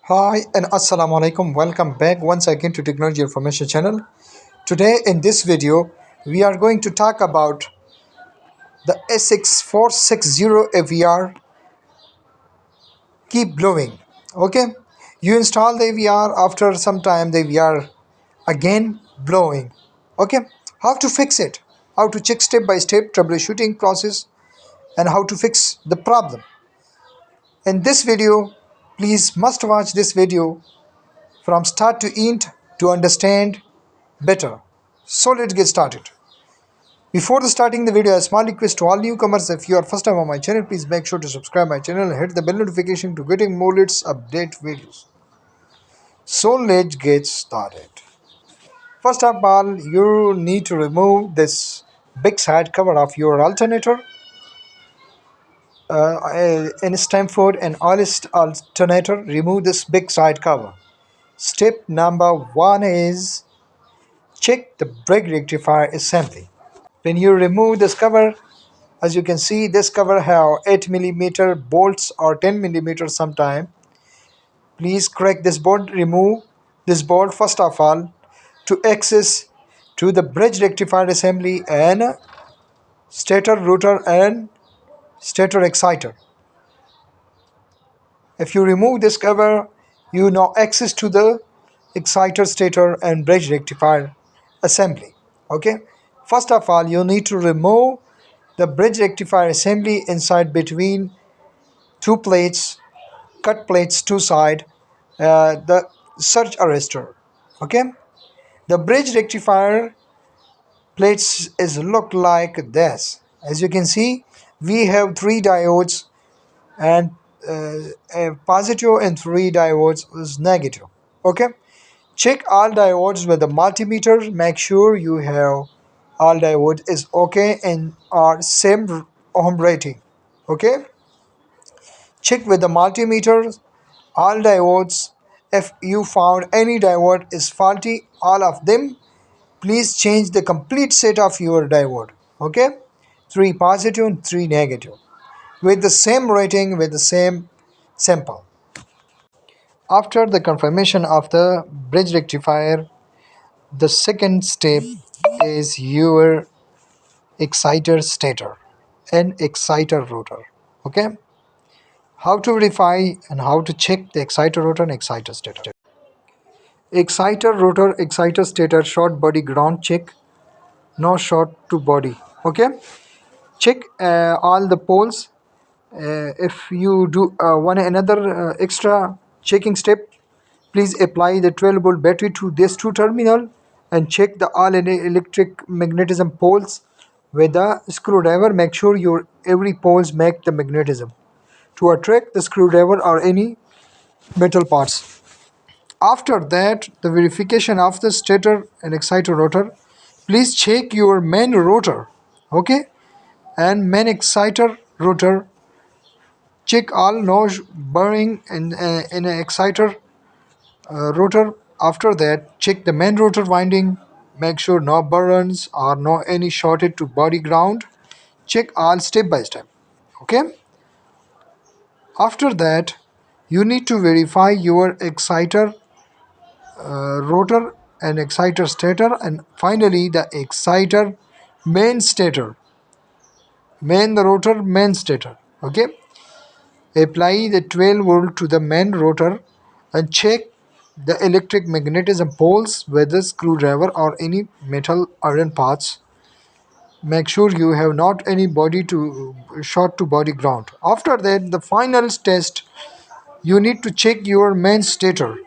Hi and Assalamu alaikum. Welcome back once again to Technology Information channel. Today in this video we are going to talk about the SX460 AVR Keep blowing. Okay, you install the AVR, after some time the AVR again blowing. Okay, how to fix it, how to check step by step troubleshooting process and how to fix the problem. In this video, please must watch this video from start to end to understand better. So let's get started. Before starting the video, a small request to all newcomers: if you are first time on my channel, please make sure to subscribe my channel and hit the bell notification to getting more latest update videos. So let's get started. First of all, you need to remove this big side cover of your alternator. In Stanford and honest alternator, remove this big side cover. Step number one is check the brake rectifier assembly. When you remove this cover, as you can see, this cover have 8 mm bolts or 10 mm sometime. Please crack this bolt, remove this bolt first of all to access to the bridge rectifier assembly and stator rotor and stator exciter. If you remove this cover, you now access to the exciter, stator and bridge rectifier assembly. Okay, first of all you need to remove the bridge rectifier assembly inside between two plates, cut plates two side, the surge arrestor. Okay, the bridge rectifier plates is look like this. As you can see, we have three diodes and a positive and three diodes is negative. Okay, check all diodes with the multimeter. Make sure you have all diode is okay and are same ohm rating. Okay, check with the multimeter all diodes. If you found any diode is faulty, all of them, please change the complete set of your diode. Okay, three positive and three negative with the same rating, with the same sample. After the confirmation of the bridge rectifier, the second step is your exciter stator and exciter rotor. Okay, how to verify and how to check the exciter rotor and exciter stator. Exciter rotor, exciter stator, short body ground check, no short to body. Okay, check all the poles. If you do one another extra checking step, please apply the 12-volt battery to this two terminal and check the all electric magnetism poles with the screwdriver. Make sure your every poles make the magnetism to attract the screwdriver or any metal parts. After that, the verification of the stator and exciter rotor, please check your main rotor. Okay, and main exciter rotor, check all no bearing in an exciter rotor. After that, check the main rotor winding. Make sure no burns or no any shorted to body ground. Check all step by step. Okay. After that, you need to verify your exciter rotor and exciter stator, and finally the exciter main stator, main rotor, main stator. Okay. Apply the 12-volt to the main rotor and check the electric magnetism poles with the screwdriver or any metal iron parts. Make sure you have not any body to short to body ground. After that, the final test, you need to check your main stator.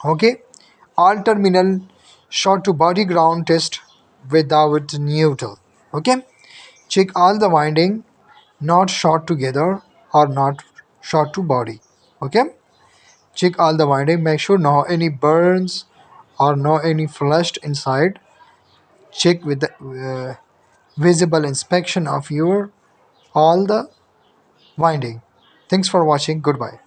Okay, all terminal short to body ground test without neutral. Okay, check all the winding not short together or not short to body. Okay, check all the winding, make sure no any burns or no any flushed inside. Check with the visible inspection of your all the winding. Thanks for watching. Goodbye.